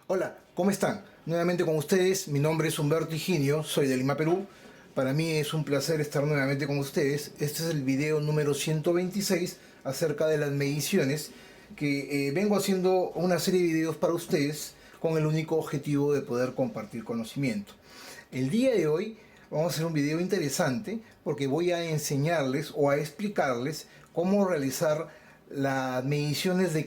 Hola, ¿cómo están? Nuevamente con ustedes, mi nombre es Humberto Higinio, soy de Lima, Perú. Para mí es un placer estar nuevamente con ustedes. Este es el video número 126 acerca de las mediciones que vengo haciendo una serie de videos para ustedes con el único objetivo de poder compartir conocimiento. El día de hoy vamos a hacer un video interesante porque voy a enseñarles o a explicarles cómo realizar las mediciones de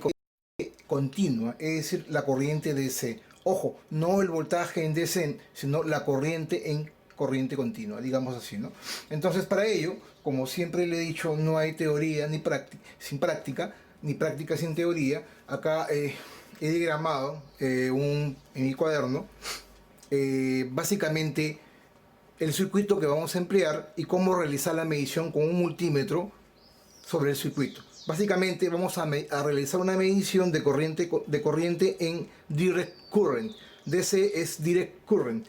continua, es decir, la corriente DC. Ojo, no el voltaje en DC, sino la corriente en corriente continua, digamos así, ¿no? Entonces, para ello, como siempre le he dicho, no hay teoría ni práctica sin práctica, ni práctica sin teoría. Acá he diagramado en mi cuaderno básicamente el circuito que vamos a emplear y cómo realizar la medición con un multímetro sobre el circuito. Básicamente vamos a realizar una medición de corriente en direct current. DC es direct current.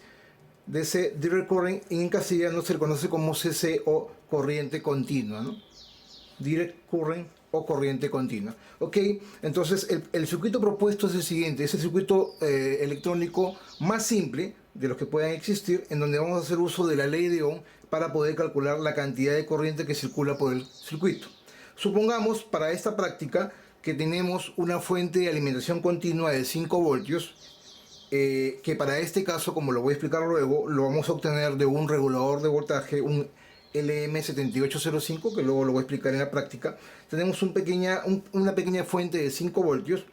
DC, direct current, en castellano se le conoce como CC o corriente continua, ¿no? Direct current o corriente continua. Ok, entonces el circuito propuesto es el siguiente. Es el circuito electrónico más simple de los que puedan existir, en donde vamos a hacer uso de la ley de Ohm para poder calcular la cantidad de corriente que circula por el circuito. Supongamos para esta práctica que tenemos una fuente de alimentación continua de 5 voltios, que para este caso, como lo voy a explicar luego, lo vamos a obtener de un regulador de voltaje, un LM7805, que luego lo voy a explicar en la práctica. Tenemos una pequeña fuente de 5 voltios.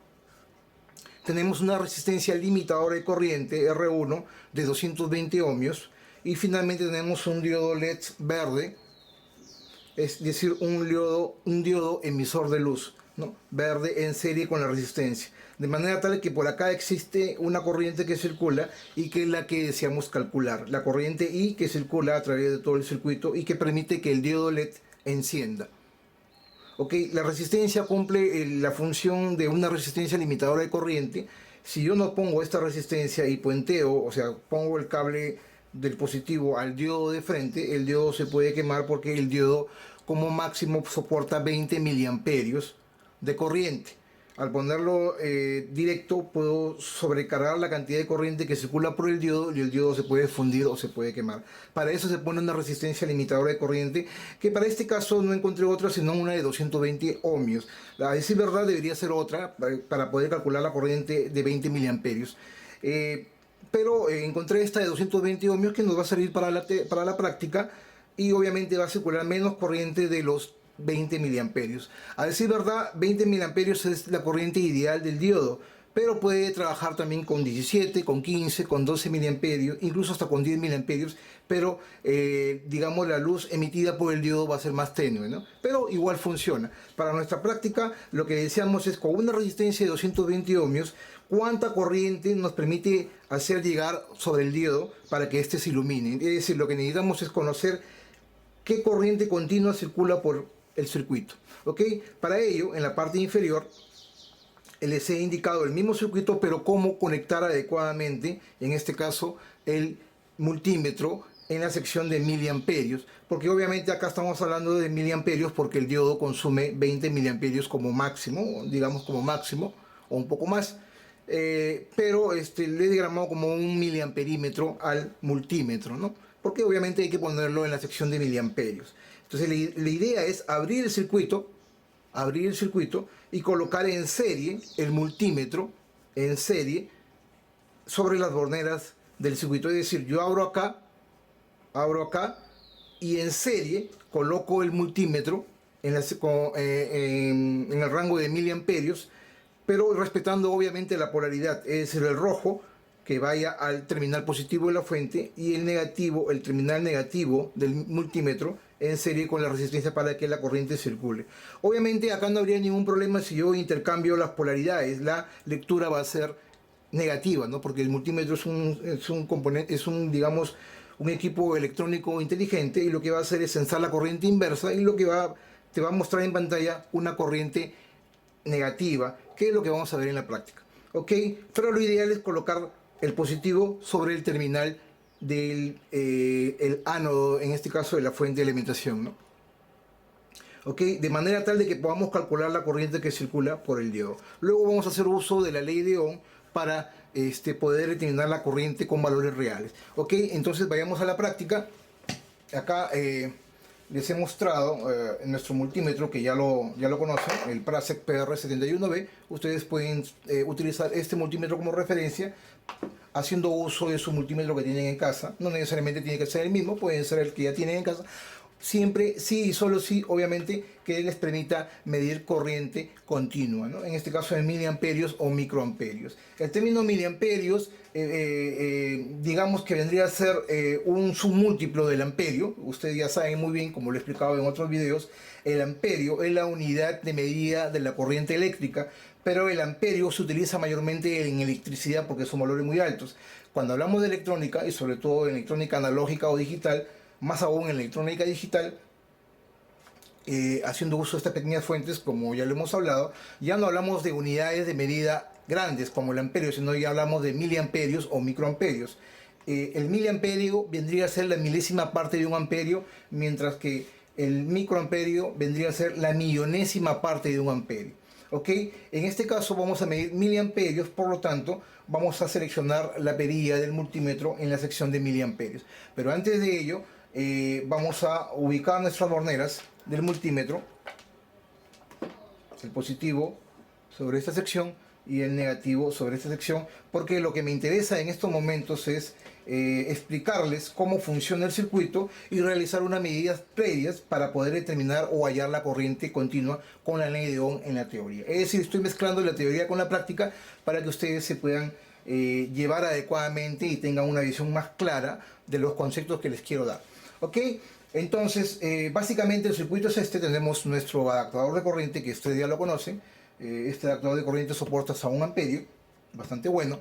Tenemos una resistencia limitadora de corriente R1 de 220 ohmios. Y finalmente tenemos un diodo LED verde, es decir, un diodo emisor de luz, ¿no? Verde en serie con la resistencia. De manera tal que por acá existe una corriente que circula y que es la que deseamos calcular. La corriente I que circula a través de todo el circuito y que permite que el diodo LED encienda. Ok, la resistencia cumple la función de una resistencia limitadora de corriente. Si yo no pongo esta resistencia y puenteo, o sea, pongo el cable del positivo al diodo de frente, el diodo se puede quemar porque el diodo como máximo soporta 20 miliamperios de corriente. Al ponerlo directo puedo sobrecargar la cantidad de corriente que circula por el diodo y el diodo se puede fundir o se puede quemar. Para eso se pone una resistencia limitadora de corriente, que para este caso no encontré otra sino una de 220 ohmios. A decir verdad debería ser otra para poder calcular la corriente de 20 miliamperios. Pero encontré esta de 220 ohmios que nos va a servir para la práctica y obviamente va a circular menos corriente de los 20 miliamperios. A decir verdad, 20 miliamperios es la corriente ideal del diodo, pero puede trabajar también con 17, con 15, con 12 miliamperios, incluso hasta con 10 miliamperios, pero digamos la luz emitida por el diodo va a ser más tenue, ¿no? Pero igual funciona. Para nuestra práctica lo que deseamos es con una resistencia de 220 ohmios, cuánta corriente nos permite hacer llegar sobre el diodo para que éste se ilumine. Es decir, lo que necesitamos es conocer qué corriente continua circula por el circuito. ¿Ok? Para ello, en la parte inferior, les he indicado el mismo circuito, pero cómo conectar adecuadamente, en este caso, el multímetro en la sección de miliamperios, porque obviamente acá estamos hablando de miliamperios porque el diodo consume 20 miliamperios como máximo, digamos como máximo, o un poco más. Pero le he diagramado como un miliamperímetro al multímetro, ¿no? Porque obviamente hay que ponerlo en la sección de miliamperios. Entonces la idea es abrir el circuito y colocar en serie el multímetro en serie sobre las borneras del circuito. Es decir, yo abro acá y en serie coloco el multímetro en el rango de miliamperios, pero respetando obviamente la polaridad, es decir, el rojo que vaya al terminal positivo de la fuente y el terminal negativo del multímetro en serie con la resistencia para que la corriente circule. Obviamente acá no habría ningún problema si yo intercambio las polaridades, la lectura va a ser negativa, ¿no? Porque el multímetro es un componente, digamos, un equipo electrónico inteligente y lo que va a hacer es censar la corriente inversa y te va a mostrar en pantalla una corriente negativa, que es lo que vamos a ver en la práctica. ¿Ok? Pero lo ideal es colocar el positivo sobre el terminal del el ánodo, en este caso de la fuente de alimentación, ¿no? ¿Ok? De manera tal de que podamos calcular la corriente que circula por el diodo. Luego vamos a hacer uso de la ley de Ohm para poder determinar la corriente con valores reales. Ok, entonces vayamos a la práctica. Acá les he mostrado nuestro multímetro, que ya lo conocen, el Prasec PR71B. Ustedes pueden utilizar este multímetro como referencia, haciendo uso de su multímetro que tienen en casa. No necesariamente tiene que ser el mismo, puede ser el que ya tienen en casa. Siempre sí y solo sí, obviamente, que les permita medir corriente continua, ¿no? En este caso en miliamperios o microamperios. El término miliamperios, digamos que vendría a ser un submúltiplo del amperio. Ustedes ya saben muy bien, como lo he explicado en otros videos, el amperio es la unidad de medida de la corriente eléctrica, pero el amperio se utiliza mayormente en electricidad porque son valores muy altos. Cuando hablamos de electrónica, y sobre todo en electrónica analógica o digital, más aún en electrónica digital, haciendo uso de estas pequeñas fuentes, como ya lo hemos hablado, ya no hablamos de unidades de medida grandes como el amperio, sino ya hablamos de miliamperios o microamperios. El miliamperio vendría a ser la milésima parte de un amperio, mientras que el microamperio vendría a ser la millonésima parte de un amperio. ¿Ok? En este caso vamos a medir miliamperios, por lo tanto vamos a seleccionar la perilla del multímetro en la sección de miliamperios. Pero antes de ello, vamos a ubicar nuestras borneras del multímetro, el positivo sobre esta sección y el negativo sobre esta sección, porque lo que me interesa en estos momentos es explicarles cómo funciona el circuito y realizar unas medidas previas para poder determinar o hallar la corriente continua con la ley de Ohm en la teoría. Es decir, estoy mezclando la teoría con la práctica para que ustedes se puedan llevar adecuadamente y tengan una visión más clara de los conceptos que les quiero dar. ¿Ok? Entonces, básicamente el circuito es este. Tenemos nuestro adaptador de corriente, que ustedes ya lo conocen. Este adaptador de corriente soporta hasta 1 amperio, bastante bueno,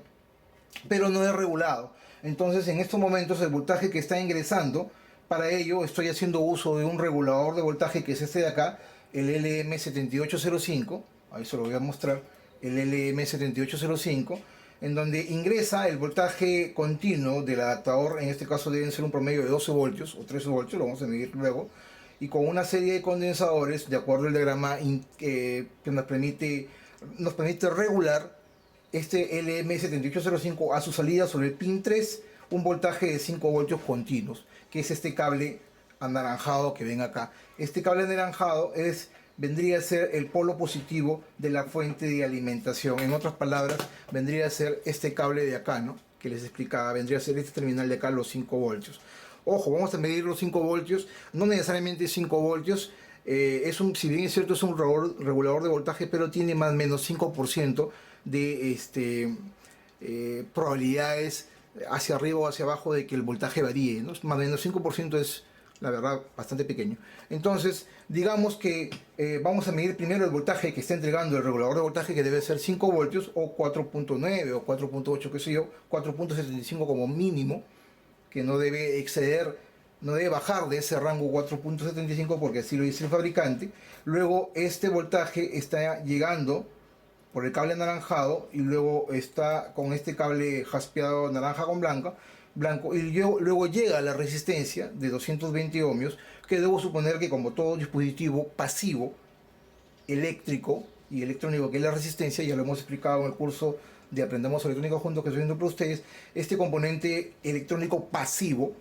pero no es regulado. Entonces, en estos momentos el voltaje que está ingresando, para ello estoy haciendo uso de un regulador de voltaje, que es este de acá, el LM7805. Ahí se lo voy a mostrar, el LM7805, en donde ingresa el voltaje continuo del adaptador. En este caso deben ser un promedio de 12 voltios o 13 voltios, lo vamos a medir luego, y con una serie de condensadores, de acuerdo al diagrama que nos permite regular este LM7805 a su salida sobre el pin 3, un voltaje de 5 voltios continuos, que es este cable anaranjado que ven acá. Este cable anaranjado vendría a ser el polo positivo de la fuente de alimentación. En otras palabras, vendría a ser este cable de acá, ¿no?, que les explicaba. Vendría a ser este terminal de acá, los 5 voltios. Ojo, vamos a medir los 5 voltios, no necesariamente 5 voltios. Si bien es cierto, es un regulador de voltaje, pero tiene más o menos 5% de probabilidades hacia arriba o hacia abajo de que el voltaje varíe, ¿no? Más o menos 5% es, la verdad, bastante pequeño. Entonces, digamos que vamos a medir primero el voltaje que está entregando el regulador de voltaje, que debe ser 5 voltios o 4.9 o 4.8, qué sé yo, 4.75 como mínimo, que no debe exceder, no debe bajar de ese rango 4.75, porque así lo dice el fabricante. Luego este voltaje está llegando por el cable anaranjado y luego está con este cable jaspeado naranja con blanco, y luego llega a la resistencia de 220 ohmios, que debo suponer que, como todo dispositivo pasivo eléctrico y electrónico que es la resistencia, ya lo hemos explicado en el curso de Aprendamos Electrónica Juntos que estoy viendo para ustedes, este componente electrónico pasivo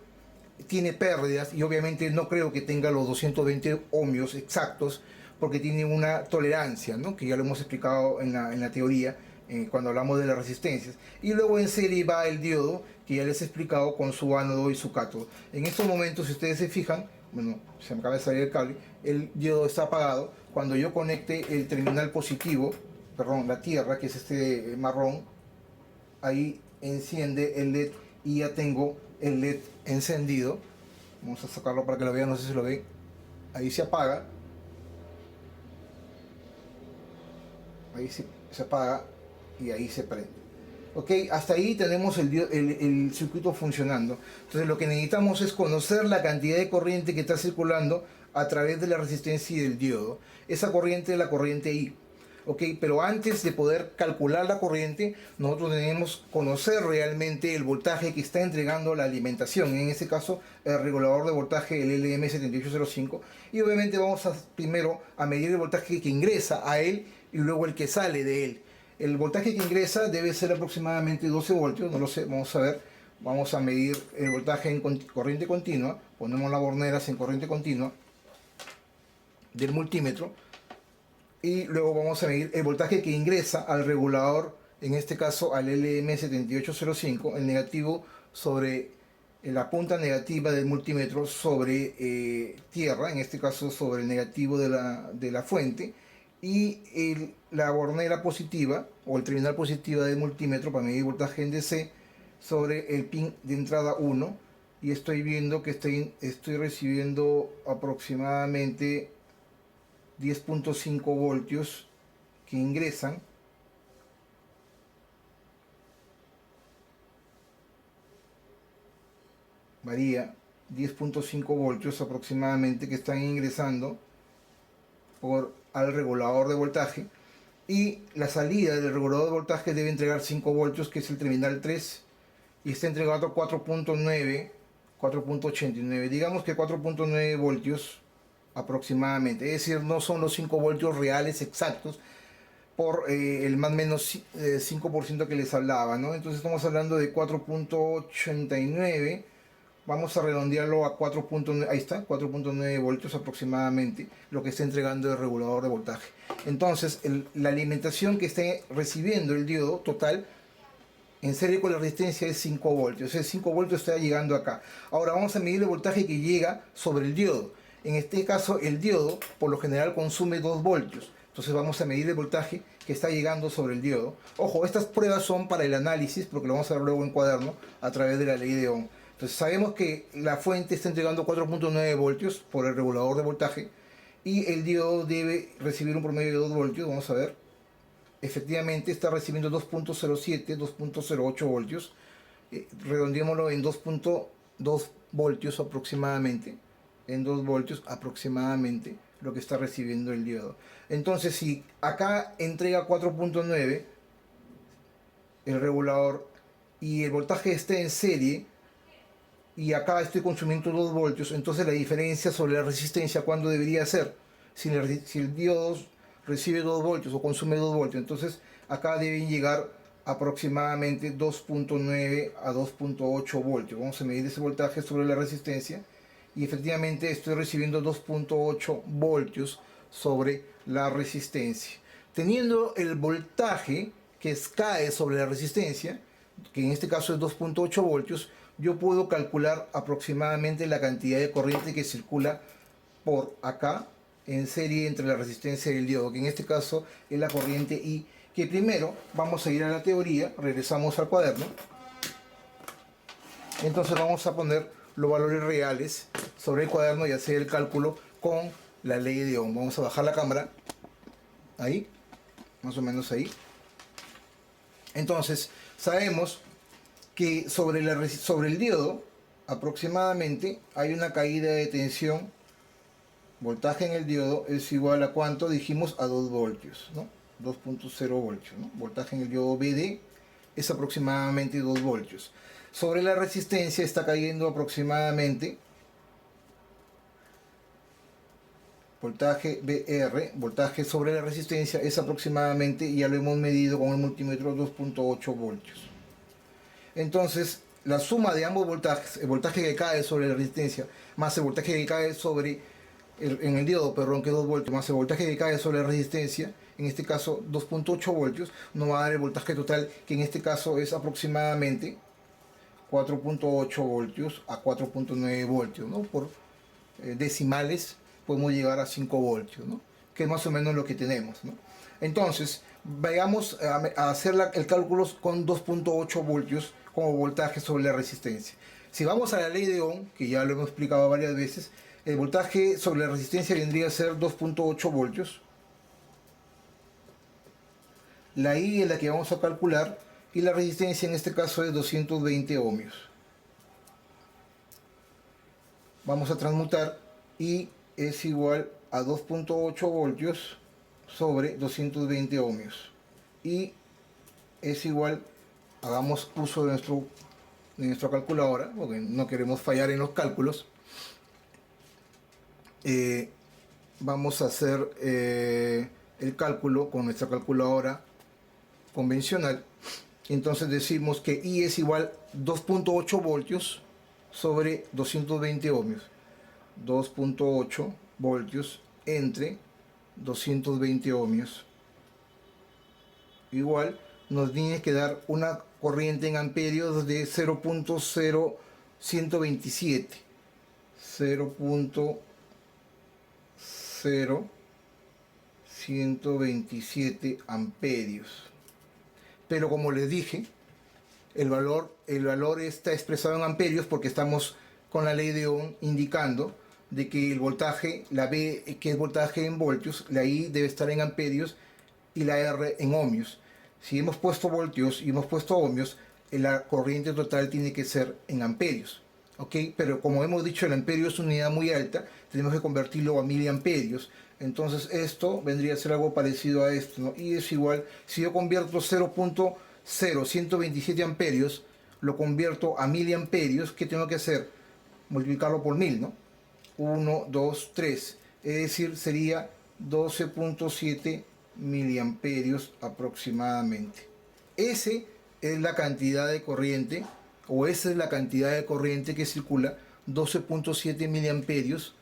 tiene pérdidas, y obviamente no creo que tenga los 220 ohmios exactos, porque tiene una tolerancia, ¿no?, que ya lo hemos explicado en la teoría, cuando hablamos de las resistencias. Y luego en serie va el diodo, que ya les he explicado, con su ánodo y su cátodo. En estos momentos, si ustedes se fijan, bueno, se me acaba de salir el cable, el diodo está apagado. Cuando yo conecte el terminal positivo, perdón, la tierra, que es este marrón, ahí enciende el LED y ya tengo el LED encendido. Vamos a sacarlo para que lo vean, no sé si lo ven. Ahí se apaga. Ahí se apaga y ahí se prende. Ok, hasta ahí tenemos el circuito funcionando. Entonces lo que necesitamos es conocer la cantidad de corriente que está circulando a través de la resistencia y del diodo. Esa corriente es la corriente I. Ok, pero antes de poder calcular la corriente, nosotros debemos conocer realmente el voltaje que está entregando la alimentación, en este caso el regulador de voltaje, el LM7805, y obviamente vamos primero a medir el voltaje que ingresa a él y luego el que sale de él. El voltaje que ingresa debe ser aproximadamente 12 voltios, no lo sé, vamos a ver. Vamos a medir el voltaje en corriente continua, ponemos las borneras en corriente continua del multímetro y luego vamos a medir el voltaje que ingresa al regulador, en este caso al LM7805, el negativo sobre la punta negativa del multímetro sobre tierra, en este caso sobre el negativo de la fuente, y la bornera positiva o el terminal positiva del multímetro para medir voltaje en DC sobre el pin de entrada 1, y estoy viendo que estoy recibiendo aproximadamente 10.5 voltios que ingresan. Varía 10.5 voltios aproximadamente que están ingresando al regulador de voltaje, y la salida del regulador de voltaje debe entregar 5 voltios, que es el terminal 3, y está entregando 4.9, 4.89, digamos que 4.9 voltios aproximadamente, es decir, no son los 5 voltios reales exactos por el más o menos 5% que les hablaba, ¿no? Entonces estamos hablando de 4.89, vamos a redondearlo a 4.9, ahí está, 4.9 voltios aproximadamente, lo que está entregando el regulador de voltaje. Entonces, la alimentación que esté recibiendo el diodo total en serie con la resistencia es 5 voltios, es 5 voltios está llegando acá. Ahora vamos a medir el voltaje que llega sobre el diodo. En este caso, el diodo por lo general consume 2 voltios. Entonces vamos a medir el voltaje que está llegando sobre el diodo. Ojo, estas pruebas son para el análisis, porque lo vamos a ver luego en cuaderno a través de la ley de Ohm. Entonces sabemos que la fuente está entregando 4.9 voltios por el regulador de voltaje y el diodo debe recibir un promedio de 2 voltios. Vamos a ver. Efectivamente está recibiendo 2.07, 2.08 voltios. Redondeémoslo en 2.2 voltios aproximadamente. En 2 voltios aproximadamente lo que está recibiendo el diodo. Entonces, si acá entrega 4.9 el regulador y el voltaje está en serie y acá estoy consumiendo 2 voltios, entonces la diferencia sobre la resistencia, ¿cuándo debería ser? Si el diodo recibe 2 voltios o consume 2 voltios, entonces acá deben llegar aproximadamente 2.9 a 2.8 voltios. Vamos a medir ese voltaje sobre la resistencia y efectivamente estoy recibiendo 2.8 voltios sobre la resistencia. Teniendo el voltaje que cae sobre la resistencia, que en este caso es 2.8 voltios, yo puedo calcular aproximadamente la cantidad de corriente que circula por acá en serie entre la resistencia y el diodo, que en este caso es la corriente I, que primero vamos a ir a la teoría, regresamos al cuaderno, entonces vamos a poner los valores reales sobre el cuaderno y hacer el cálculo con la ley de Ohm. Vamos a bajar la cámara, ahí, más o menos ahí. Entonces, sabemos que sobre el diodo aproximadamente hay una caída de tensión. Voltaje en el diodo es igual a ¿cuánto? Dijimos a 2 voltios, ¿no? 2.0 voltios, ¿no? Voltaje en el diodo BD es aproximadamente 2 voltios. Sobre la resistencia está cayendo aproximadamente voltaje BR, voltaje sobre la resistencia es aproximadamente, ya lo hemos medido con el multímetro, 2.8 voltios. Entonces, la suma de ambos voltajes, el voltaje que cae sobre la resistencia, más el voltaje que cae sobre en el diodo, perdón, que es 2 voltios, más el voltaje que cae sobre la resistencia, en este caso 2.8 voltios, nos va a dar el voltaje total, que en este caso es aproximadamente 4.8 voltios a 4.9 voltios, ¿no? Por decimales podemos llegar a 5 voltios, ¿no? Que es más o menos lo que tenemos, ¿no? Entonces, vayamos a hacer el cálculo con 2.8 voltios como voltaje sobre la resistencia. Si vamos a la ley de Ohm, que ya lo hemos explicado varias veces, el voltaje sobre la resistencia vendría a ser 2.8 voltios. La I es la que vamos a calcular y la resistencia en este caso es 220 ohmios. Vamos a transmutar I es igual a 2.8 voltios sobre 220 ohmios. Y es igual, hagamos uso de nuestra calculadora, porque no queremos fallar en los cálculos. Vamos a hacer el cálculo con nuestra calculadora convencional, entonces decimos que I es igual 2.8 voltios sobre 220 ohmios. 2.8 voltios entre 220 ohmios. Igual nos tiene que dar una corriente en amperios de 0.0127. 0.0127 amperios. Pero como les dije, el valor está expresado en amperios porque estamos con la ley de Ohm indicando de que el voltaje, la B que es voltaje en voltios, la I debe estar en amperios y la R en ohmios. Si hemos puesto voltios y hemos puesto ohmios, la corriente total tiene que ser en amperios. ¿Ok? Pero como hemos dicho, el amperio es una unidad muy alta, tenemos que convertirlo a miliamperios. Entonces esto vendría a ser algo parecido a esto, ¿no? Y es igual, si yo convierto 0.0127 amperios, lo convierto a miliamperios, ¿qué tengo que hacer? Multiplicarlo por 1000, ¿no? 1, 2, 3. Es decir, sería 12.7 miliamperios aproximadamente. Esa es la cantidad de corriente, o esa es la cantidad de corriente que circula, 12.7 miliamperios.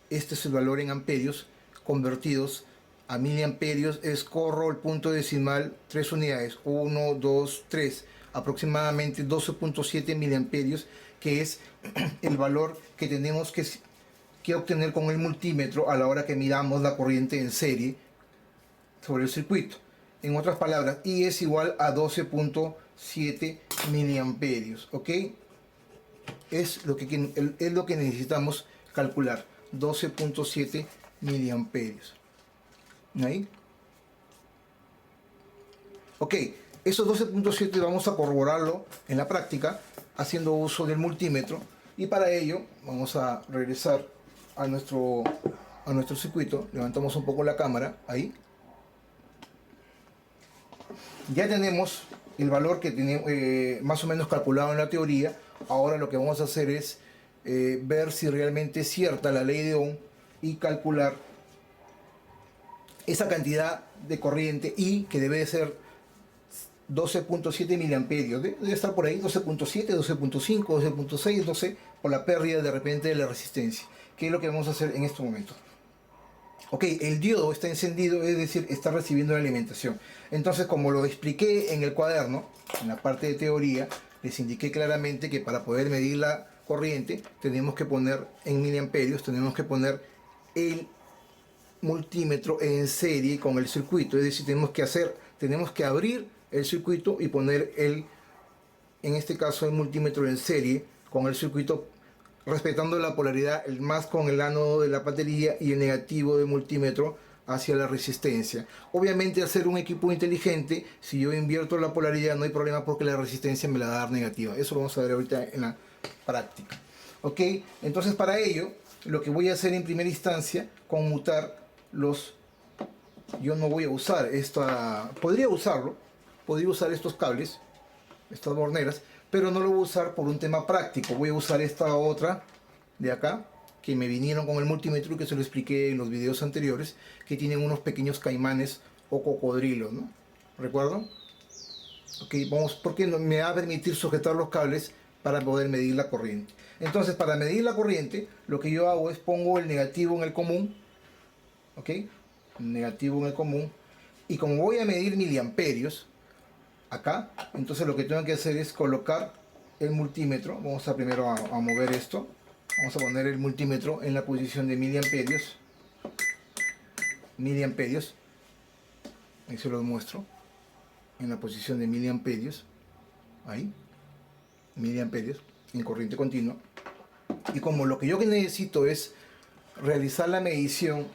Este es el valor en amperios convertidos a miliamperios. Corro el punto decimal 3 unidades, 1, 2, 3, aproximadamente 12.7 miliamperios, que es el valor que tenemos que obtener con el multímetro a la hora que miramos la corriente en serie sobre el circuito. En otras palabras, I es igual a 12.7 miliamperios, ¿ok? Es lo que necesitamos calcular, 12.7 miliamperios. ¿Ahí? Ok, esos 12.7 vamos a corroborarlo en la práctica haciendo uso del multímetro, y para ello vamos a regresar a nuestro circuito. Levantamos un poco la cámara, ahí. Ya tenemos el valor que tenemos más o menos calculado en la teoría. Ahora lo que vamos a hacer es ver si realmente es cierta la ley de Ohm y calcular esa cantidad de corriente I, que debe ser 12.7 miliamperios. Debe estar por ahí 12.7, 12.5, 12.6, no sé, por la pérdida de repente de la resistencia. ¿Qué es lo que vamos a hacer en este momento? Ok, el diodo está encendido, es decir, está recibiendo la alimentación. Entonces, como lo expliqué en el cuaderno, en la parte de teoría, les indiqué claramente que para poder medir la corriente tenemos que poner en miliamperios, tenemos que poner el multímetro en serie con el circuito. Es decir, tenemos que abrir el circuito y poner en este caso el multímetro en serie con el circuito, respetando la polaridad, el más con el ánodo de la batería y el negativo del multímetro hacia la resistencia. Obviamente, al ser un equipo inteligente, si yo invierto la polaridad no hay problema porque la resistencia me la va a dar negativa. Eso lo vamos a ver ahorita en la práctica. Ok, entonces para ello lo que voy a hacer en primera instancia, conmutar yo no voy a usar podría usar estos cables, estas borneras, pero no lo voy a usar por un tema práctico. Voy a usar esta otra de acá, que me vinieron con el multímetro, que se lo expliqué en los videos anteriores, que tienen unos pequeños caimanes o cocodrilos, ¿no? ¿Recuerdo? Ok, vamos, porque me va a permitir sujetar los cables para poder medir la corriente. Entonces, para medir la corriente, lo que yo hago es pongo el negativo en el común, ok, negativo en el común, y como voy a medir miliamperios acá, entonces lo que tengo que hacer es colocar el multímetro. Vamos a primero a mover esto. Vamos a poner el multímetro en la posición de miliamperios. Ahí se lo muestro. En la posición de miliamperios. Ahí. Miliamperios. En corriente continua. Y como lo que yo necesito es realizar la medición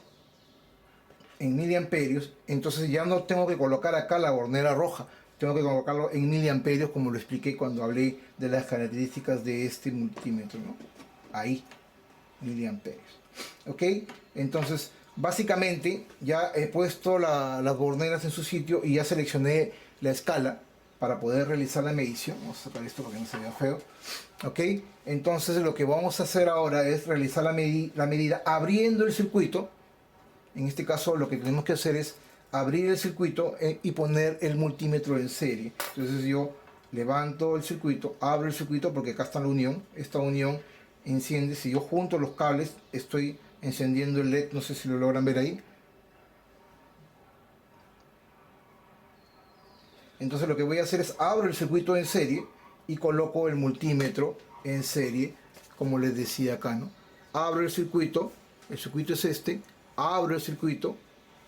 en miliamperios, entonces ya no tengo que colocar acá la bornera roja. Tengo que colocarlo en miliamperios, como lo expliqué cuando hablé de las características de este multímetro, ¿no? Ahí, miliamperios. ¿Ok? Entonces, básicamente, ya he puesto las borneras en su sitio y ya seleccioné la escala para poder realizar la medición. Vamos a sacar esto porque no se vea feo. ¿Ok? Entonces, lo que vamos a hacer ahora es realizar la medida abriendo el circuito. En este caso, lo que tenemos que hacer es abrir el circuito y poner el multímetro en serie. Entonces yo levanto el circuito, abro el circuito porque acá está la unión. Esta unión enciende. Si yo junto los cables, estoy encendiendo el LED. No sé si lo logran ver ahí. Entonces lo que voy a hacer es abro el circuito en serie y coloco el multímetro en serie, como les decía acá, ¿no? Abro el circuito es este, abro el circuito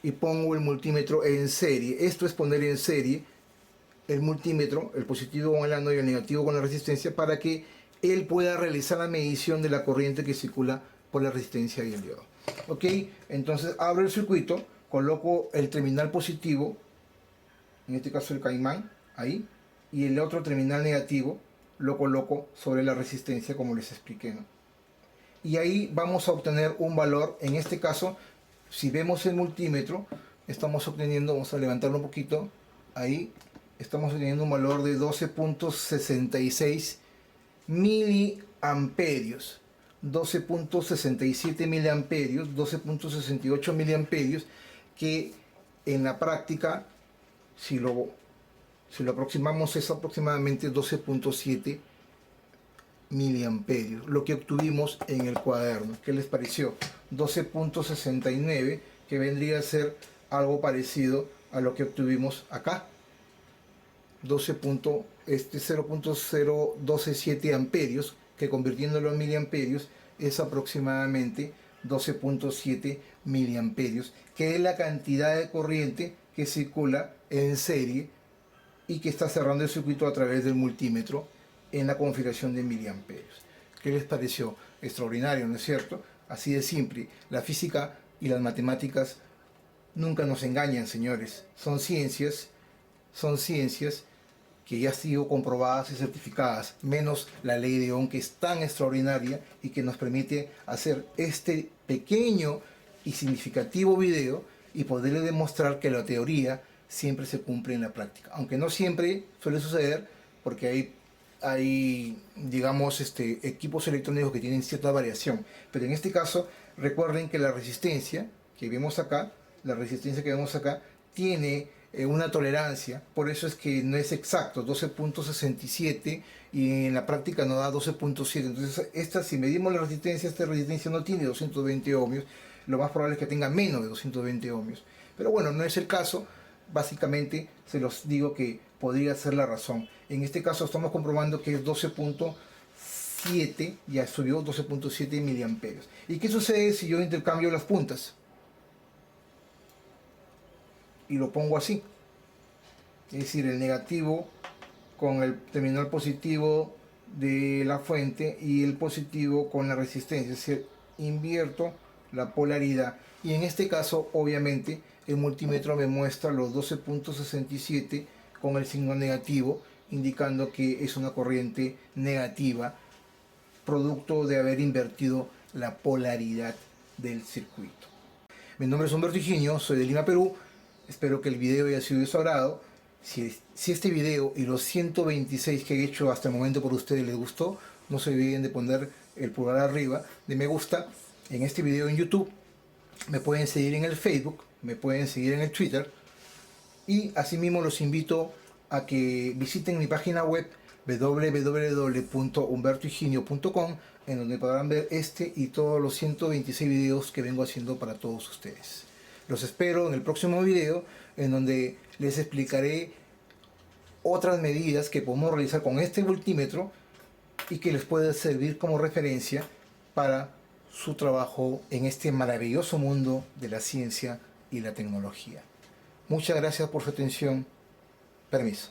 y pongo el multímetro en serie. Esto es poner en serie el multímetro, el positivo con el ánodo y el negativo con la resistencia, para que él pueda realizar la medición de la corriente que circula por la resistencia y el diodo. Ok, entonces abro el circuito, coloco el terminal positivo, en este caso el caimán, ahí, y el otro terminal negativo lo coloco sobre la resistencia, como les expliqué, ¿no? Y ahí vamos a obtener un valor. En este caso, si vemos el multímetro, estamos obteniendo, vamos a levantarlo un poquito, ahí estamos obteniendo un valor de 12.66 miliamperios, 12.67 miliamperios, 12.68 miliamperios, que en la práctica, si lo aproximamos, es aproximadamente 12.7 miliamperios, lo que obtuvimos en el cuaderno. ¿Qué les pareció? 12.69, que vendría a ser algo parecido a lo que obtuvimos acá. 0.027 amperios, que convirtiéndolo en miliamperios es aproximadamente 12.7 miliamperios, que es la cantidad de corriente que circula en serie y que está cerrando el circuito a través del multímetro en la configuración de miliamperios. ¿Qué les pareció? Extraordinario, ¿no es cierto? Así de simple. La física y las matemáticas nunca nos engañan, señores. Son ciencias que ya han sido comprobadas y certificadas, menos la ley de Ohm, que es tan extraordinaria y que nos permite hacer este pequeño y significativo video y poderle demostrar que la teoría siempre se cumple en la práctica. Aunque no siempre suele suceder, porque hay digamos, equipos electrónicos que tienen cierta variación. Pero en este caso, recuerden que la resistencia que vemos acá, tiene una tolerancia. Por eso es que no es exacto, 12.67, y en la práctica nos da 12.7. Entonces, si medimos la resistencia, esta resistencia no tiene 220 ohmios. Lo más probable es que tenga menos de 220 ohmios. Pero bueno, no es el caso. Básicamente se los digo que podría ser la razón. En este caso estamos comprobando que es 12.7, ya subió 12.7 miliamperios. ¿Y qué sucede si yo intercambio las puntas? Y lo pongo así. Es decir, el negativo con el terminal positivo de la fuente y el positivo con la resistencia. Es decir, invierto la polaridad. Y en este caso, obviamente, el multímetro me muestra los 12.67 con el signo negativo, indicando que es una corriente negativa, producto de haber invertido la polaridad del circuito. Mi nombre es Humberto Higinio, soy de Lima, Perú. Espero que el video haya sido de su agrado. Si este video y los 126 que he hecho hasta el momento por ustedes les gustó, no se olviden de poner el pulgar arriba de me gusta en este video en YouTube. Me pueden seguir en el Facebook, me pueden seguir en el Twitter, y asimismo los invito a que visiten mi página web www.humbertohiginio.com, en donde podrán ver este y todos los 126 videos que vengo haciendo para todos ustedes. Los espero en el próximo video, en donde les explicaré otras medidas que podemos realizar con este multímetro y que les puede servir como referencia para su trabajo en este maravilloso mundo de la ciencia y la tecnología. Muchas gracias por su atención. Permiso.